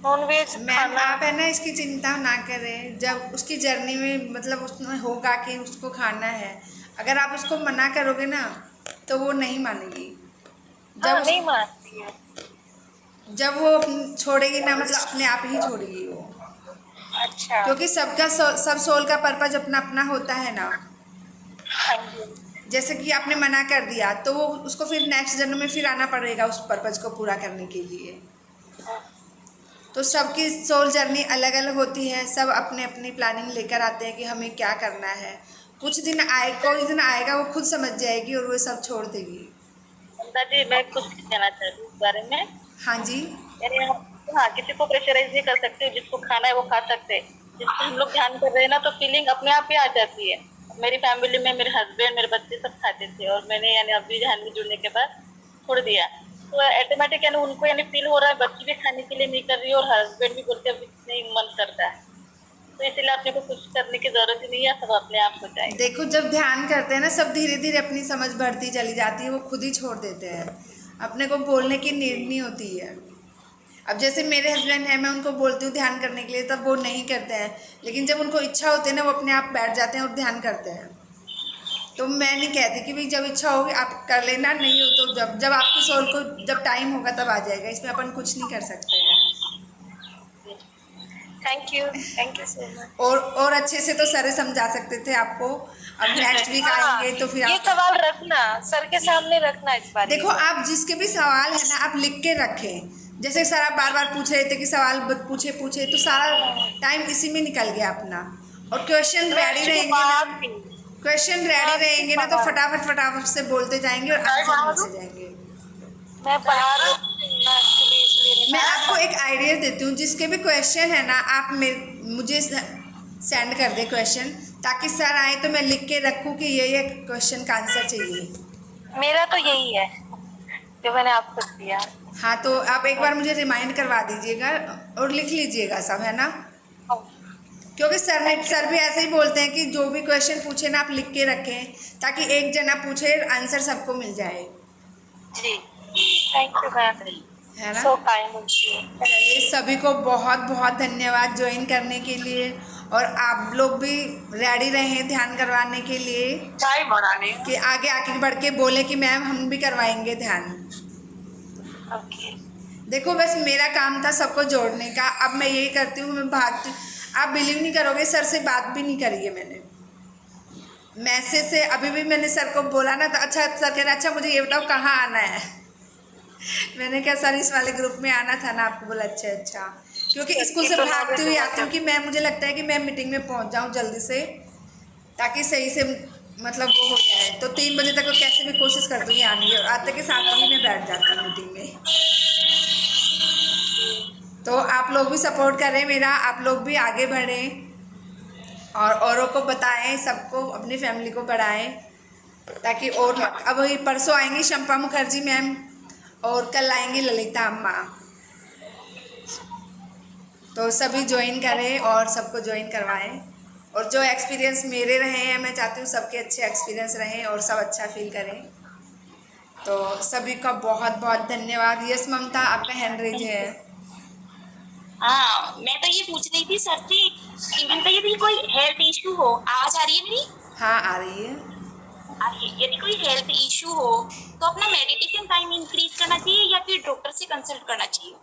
Speaker 7: नॉन वेज
Speaker 3: मैम
Speaker 7: खाना।
Speaker 3: आप है ना इसकी चिंता ना करें, जब उसकी जर्नी में मतलब उसमें होगा कि उसको खाना है, अगर आप उसको मना करोगे ना तो वो नहीं मानेगी।
Speaker 7: हाँ, नहीं मानती है।
Speaker 3: जब वो छोड़ेगी ना मतलब अपने आप ही छोड़ेगी वो,
Speaker 7: अच्छा,
Speaker 3: क्योंकि सबका सब सोल का पर्पज अपना अपना होता है ना।
Speaker 7: हाँ जी।
Speaker 3: जैसे कि आपने मना कर दिया तो वो उसको फिर नेक्स्ट जन्म में फिर आना पड़ेगा उस पर्पज को पूरा करने के लिए। तो सबकी सोल जर्नी अलग अलग होती है, सब अपने अपनी प्लानिंग लेकर आते हैं कि हमें क्या करना है। कुछ दिन कोई दिन आएगा वो खुद समझ जाएगी और वो सब छोड़ देगी।
Speaker 7: ममता जी मैं कुछ कहना चाहती हूँ इस बारे में।
Speaker 3: हाँ जी
Speaker 7: यानी हाँ, किसी को प्रेशराइज नहीं कर सकते, जिसको खाना है वो खा सकते हैं। जिसको हम लोग ध्यान कर रहे हैं ना, तो फीलिंग अपने आप ही आ जाती है। मेरी फैमिली में मेरे हस्बैंड मेरे बच्चे सब खाते थे, और मैंने यानी अभी ध्यान में जुड़ने के बाद छोड़ दिया, तो ऑटोमेटिक यानी उनको यानी फील हो रहा है, बच्ची भी खाने के लिए नहीं कर रही है, और हस्बैंड भी बोलते अभी नहीं मन करता है, तो इसलिए अपने को कुछ करने की जरूरत ही नहीं है, सब अपने आप हो जाएगा।
Speaker 3: देखो जब ध्यान करते हैं ना सब धीरे धीरे अपनी समझ बढ़ती चली जाती है, वो खुद ही छोड़ देते हैं, अपने को बोलने की नीड नहीं होती है। अब जैसे मेरे हस्बैंड हैं, मैं उनको बोलती हूँ ध्यान करने के लिए, तब वो नहीं करते हैं, लेकिन जब उनको इच्छा होती है ना वो अपने आप बैठ जाते हैं और ध्यान करते हैं। तो मैं नहीं कहती कि भाई जब इच्छा होगी आप कर लेना, नहीं हो तो जब जब आपकी सोल को जब टाइम होगा तब आ जाएगा, इसमें अपन कुछ नहीं कर सकते हैं।
Speaker 7: Thank you so much.
Speaker 3: और अच्छे से तो सर समझा सकते थे आपको, अब नेक्स्ट वीक आएंगे तो फिर
Speaker 7: ये
Speaker 3: आप
Speaker 7: सवाल रखना, सर के सामने रखना इस बार।
Speaker 3: देखो आप जिसके भी सवाल है ना आप लिख के रखें। जैसे सर आप बार बार पूछ रहे थे कि सवाल पूछे तो सारा टाइम इसी में निकल गया अपना, और क्वेश्चन रेडी रहेंगे ना, क्वेश्चन रेडी रहेंगे ना तो फटाफट से बोलते जाएंगे और आंसर मिलते जाएंगे।
Speaker 7: मैं बाहर एक्चुअली इसलिए
Speaker 3: मैं आपको एक आइडिया देती हूँ, जिसके भी क्वेश्चन है ना आप मुझे सेंड कर दे क्वेश्चन, ताकि सर आए तो मैं लिख के रखूँ कि ये क्वेश्चन का आंसर चाहिए।
Speaker 7: मेरा तो यही है जो मैंने आपको दिया।
Speaker 3: हाँ तो आप एक बार मुझे रिमाइंड करवा दीजिएगा और लिख लीजिएगा सब, है ना, क्योंकि सर भी ऐसे ही बोलते हैं कि जो भी क्वेश्चन पूछे ना आप लिख के रखें, ताकि एक जना पूछे आंसर सबको मिल जाए।
Speaker 7: जी थैंक यू मैम,
Speaker 3: है ना।
Speaker 7: So kind.
Speaker 3: चलिए सभी को बहुत बहुत धन्यवाद ज्वाइन करने के लिए, और आप लोग भी रेडी रहें ध्यान करवाने के लिए,
Speaker 5: चाय बनाने
Speaker 3: कि आगे आके बढ़ के बोले कि मैम हम भी करवाएंगे ध्यान।
Speaker 7: ओके।
Speaker 3: देखो बस मेरा काम था सबको जोड़ने का, अब मैं यही करती हूँ, मैं भागती हूँ। आप बिलीव नहीं करोगे, सर से बात भी नहीं करी है मैंने, मैसेज से। अभी भी मैंने सर को बोला ना, तो अच्छा सर कह रहे अच्छा मुझे ये बताओ कहाँ आना है। मैंने कहा सर इस वाले ग्रुप में आना था ना आपको। बोला अच्छा अच्छा, क्योंकि स्कूल से भागती हुई आती हूँ कि मैं, मुझे लगता है कि मैं मीटिंग में पहुँच जाऊँ जल्दी से, ताकि सही से मतलब वो हो जाए। तो 3 बजे तक कैसे भी कोशिश करती हूँ आने की, और आते के साथ ही मैं बैठ जाती हूँ मीटिंग में। तो आप लोग भी सपोर्ट करें मेरा, आप लोग भी आगे बढ़ें और औरों को बताएं, सबको अपनी फैमिली को बढ़ाएं, ताकि और अब वही परसों आएंगी शंपा मुखर्जी मैम, और कल आएंगी ललिता अम्मा। तो सभी ज्वाइन करें और सबको ज्वाइन करवाएं। और जो एक्सपीरियंस मेरे रहे हैं, मैं चाहती हूँ सबके अच्छे एक्सपीरियंस रहें और सब अच्छा फील करें। तो सभी का बहुत बहुत धन्यवाद। यस ममता, आपका हैंड रेज है।
Speaker 8: हाँ, मैं तो ये पूछ रही थी सर से कि मैंने यदि कोई हेल्थ इशू हो, आवाज आ रही है मेरी?
Speaker 3: हाँ आ रही है।
Speaker 8: आ रही है। यदि कोई हेल्थ इशू हो तो अपना मेडिटेशन टाइम इंक्रीज करना चाहिए या फिर डॉक्टर से कंसल्ट करना चाहिए?